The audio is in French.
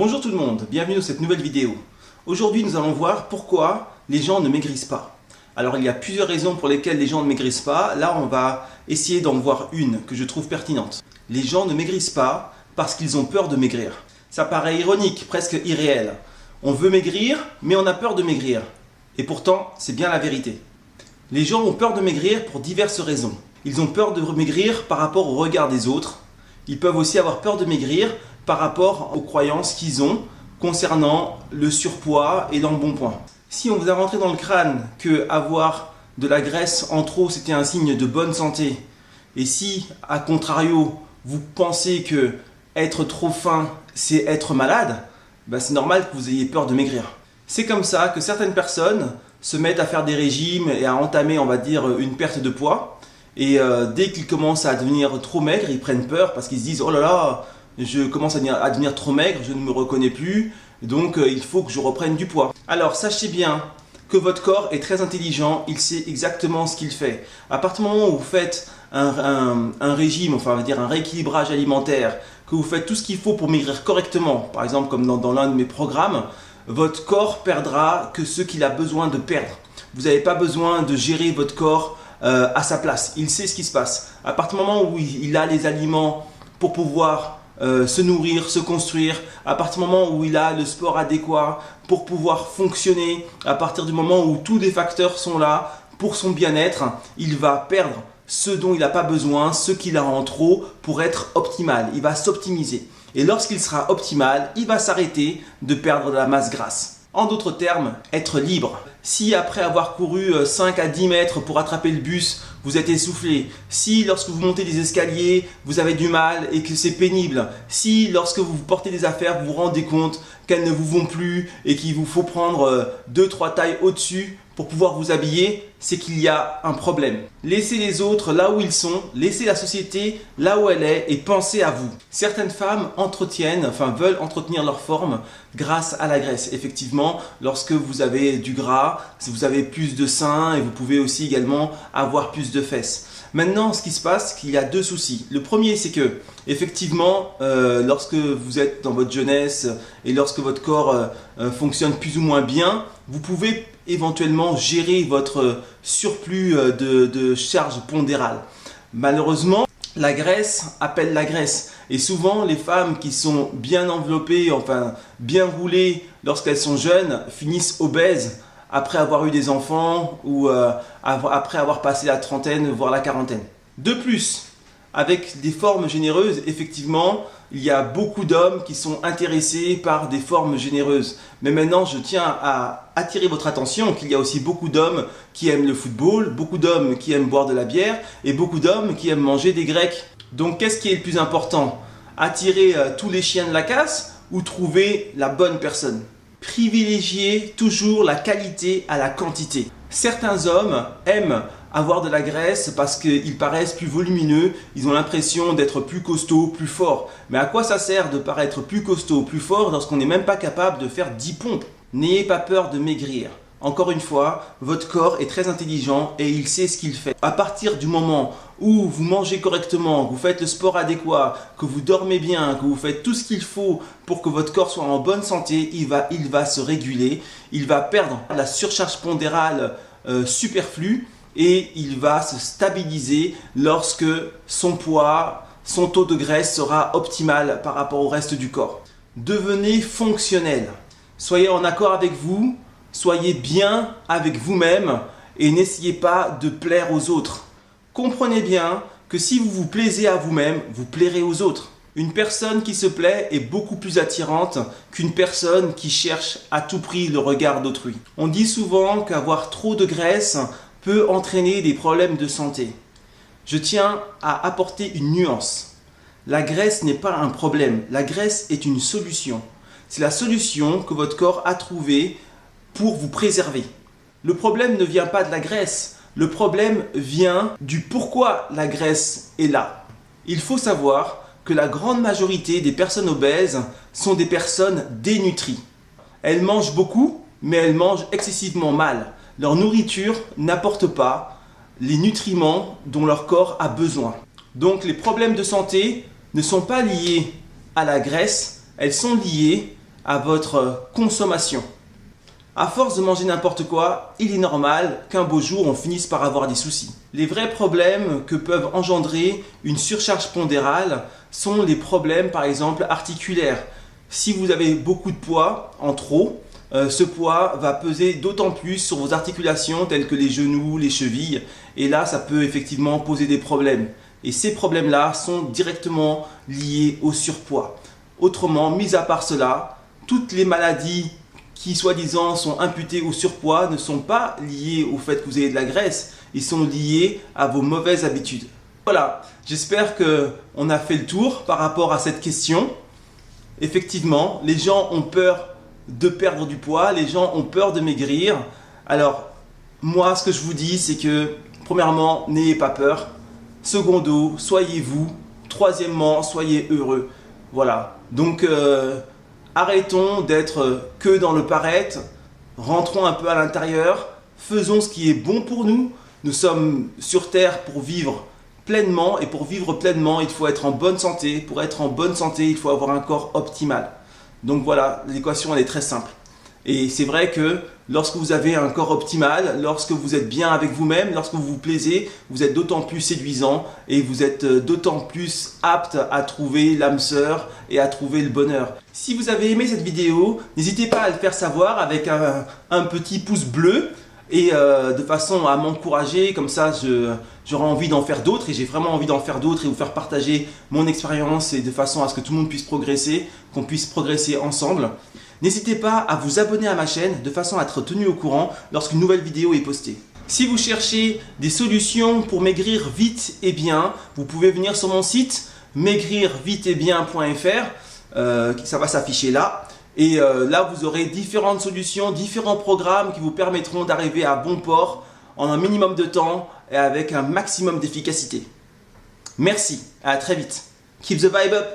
Bonjour tout le monde, bienvenue dans cette nouvelle vidéo. Aujourd'hui nous allons voir pourquoi les gens ne maigrissent pas. Alors il y a plusieurs raisons pour lesquelles les gens ne maigrissent pas. Là on va essayer d'en voir une que je trouve pertinente. Les gens ne maigrissent pas parce qu'ils ont peur de maigrir. Ça paraît ironique, presque irréel. On veut maigrir mais on a peur de maigrir. Et pourtant c'est bien la vérité. Les gens ont peur de maigrir pour diverses raisons. Ils ont peur de maigrir par rapport au regard des autres. Ils peuvent aussi avoir peur de maigrir par rapport aux croyances qu'ils ont concernant le surpoids et l'embonpoint. Si on vous a rentré dans le crâne que avoir de la graisse en trop c'était un signe de bonne santé, et si, à contrario, vous pensez que être trop faim c'est être malade, c'est normal que vous ayez peur de maigrir. C'est comme ça que certaines personnes se mettent à faire des régimes et à entamer, on va dire, une perte de poids. Et dès qu'ils commencent à devenir trop maigres, ils prennent peur parce qu'ils se disent « Oh là là, je commence à devenir trop maigre, je ne me reconnais plus, donc il faut que je reprenne du poids. » Alors sachez bien que votre corps est très intelligent, il sait exactement ce qu'il fait. À partir du moment où vous faites un régime, enfin on va dire un rééquilibrage alimentaire, que vous faites tout ce qu'il faut pour maigrir correctement, par exemple comme dans l'un de mes programmes, votre corps perdra que ce qu'il a besoin de perdre. Vous n'avez pas besoin de gérer votre corps à sa place. Il sait ce qui se passe. À partir du moment où il a les aliments pour pouvoir se nourrir, se construire, à partir du moment où il a le sport adéquat pour pouvoir fonctionner, à partir du moment où tous les facteurs sont là pour son bien-être, il va perdre ce dont il n'a pas besoin, ce qu'il a en trop pour être optimal. Il va s'optimiser. Et lorsqu'il sera optimal, il va s'arrêter de perdre de la masse grasse. En d'autres termes, être libre. Si après avoir couru 5 à 10 mètres pour attraper le bus, vous êtes essoufflé, si lorsque vous montez des escaliers, vous avez du mal et que c'est pénible, si lorsque vous portez des affaires, vous vous rendez compte qu'elles ne vous vont plus et qu'il vous faut prendre 2-3 tailles au-dessus pour pouvoir vous habiller, c'est qu'il y a un problème. Laissez les autres là où ils sont, laissez la société là où elle est et pensez à vous. Certaines femmes veulent entretenir leur forme grâce à la graisse. Effectivement, lorsque vous avez du gras, vous avez plus de seins et vous pouvez aussi également avoir plus de fesses. Maintenant, ce qui se passe, c'est qu'il y a deux soucis. Le premier, c'est que, effectivement, lorsque vous êtes dans votre jeunesse et lorsque votre corps fonctionne plus ou moins bien, vous pouvez éventuellement gérer votre surplus de charge pondérale. Malheureusement, la graisse appelle la graisse. Et souvent, les femmes qui sont bien enveloppées, enfin bien roulées lorsqu'elles sont jeunes, finissent obèses après avoir eu des enfants ou après avoir passé la trentaine, voire la quarantaine. De plus, avec des formes généreuses, effectivement, il y a beaucoup d'hommes qui sont intéressés par des formes généreuses. Mais maintenant, je tiens à attirer votre attention qu'il y a aussi beaucoup d'hommes qui aiment le football, beaucoup d'hommes qui aiment boire de la bière et beaucoup d'hommes qui aiment manger des grecs. Donc, qu'est-ce qui est le plus important? Attirer tous les chiens de la casse ou trouver la bonne personne? Privilégiez toujours la qualité à la quantité. Certains hommes aiment avoir de la graisse parce qu'ils paraissent plus volumineux, ils ont l'impression d'être plus costaud, plus fort. Mais à quoi ça sert de paraître plus costaud, plus fort lorsqu'on n'est même pas capable de faire 10 pompes? N'ayez pas peur de maigrir. Encore une fois, votre corps est très intelligent et il sait ce qu'il fait. À partir du moment où vous mangez correctement, que vous faites le sport adéquat, que vous dormez bien, que vous faites tout ce qu'il faut pour que votre corps soit en bonne santé, il va se réguler, il va perdre la surcharge pondérale superflue et il va se stabiliser lorsque son poids, son taux de graisse sera optimal par rapport au reste du corps. Devenez fonctionnel. Soyez en accord avec vous. Soyez bien avec vous-même et n'essayez pas de plaire aux autres. Comprenez bien que si vous vous plaisez à vous-même, vous plairez aux autres. Une personne qui se plaît est beaucoup plus attirante qu'une personne qui cherche à tout prix le regard d'autrui. On dit souvent qu'avoir trop de graisse peut entraîner des problèmes de santé. Je tiens à apporter une nuance. La graisse n'est pas un problème, la graisse est une solution. C'est la solution que votre corps a trouvée pour vous préserver. Le problème ne vient pas de la graisse, le problème vient du pourquoi la graisse est là. Il faut savoir que la grande majorité des personnes obèses sont des personnes dénutries. Elles mangent beaucoup, mais elles mangent excessivement mal. Leur nourriture n'apporte pas les nutriments dont leur corps a besoin. Donc les problèmes de santé ne sont pas liés à la graisse, elles sont liées à votre consommation. À force de manger n'importe quoi, il est normal qu'un beau jour on finisse par avoir des soucis. Les vrais problèmes que peuvent engendrer une surcharge pondérale sont les problèmes par exemple articulaires. Si vous avez beaucoup de poids en trop, ce poids va peser d'autant plus sur vos articulations telles que les genoux, les chevilles, et là ça peut effectivement poser des problèmes. Et ces problèmes-là sont directement liés au surpoids. Autrement, mis à part cela, toutes les maladies qui soi-disant sont imputées au surpoids ne sont pas liées au fait que vous ayez de la graisse, ils sont liés à vos mauvaises habitudes. Voilà, j'espère qu'on a fait le tour par rapport à cette question. Effectivement, les gens ont peur de perdre du poids, les gens ont peur de maigrir. Alors, moi, ce que je vous dis, c'est que, premièrement, n'ayez pas peur. Secondo, soyez vous. Troisièmement, soyez heureux. Voilà, donc arrêtons d'être que dans le paraître. Rentrons un peu à l'intérieur. Faisons ce qui est bon pour nous. Nous sommes sur Terre pour vivre pleinement, et pour vivre pleinement, il faut être en bonne santé. Pour être en bonne santé, il faut avoir un corps optimal. Donc voilà, l'équation elle est très simple. Et c'est vrai que lorsque vous avez un corps optimal, lorsque vous êtes bien avec vous-même, lorsque vous vous plaisez, vous êtes d'autant plus séduisant et vous êtes d'autant plus apte à trouver l'âme sœur et à trouver le bonheur. Si vous avez aimé cette vidéo, n'hésitez pas à le faire savoir avec un petit pouce bleu et de façon à m'encourager, comme ça j'aurai envie d'en faire d'autres, et j'ai vraiment envie d'en faire d'autres et vous faire partager mon expérience, et de façon à ce que tout le monde puisse progresser, qu'on puisse progresser ensemble. N'hésitez pas à vous abonner à ma chaîne de façon à être tenu au courant lorsqu'une nouvelle vidéo est postée. Si vous cherchez des solutions pour maigrir vite et bien, vous pouvez venir sur mon site maigrirviteetbien.fr, ça va s'afficher là. Et là, vous aurez différentes solutions, différents programmes qui vous permettront d'arriver à bon port en un minimum de temps et avec un maximum d'efficacité. Merci, à très vite. Keep the vibe up!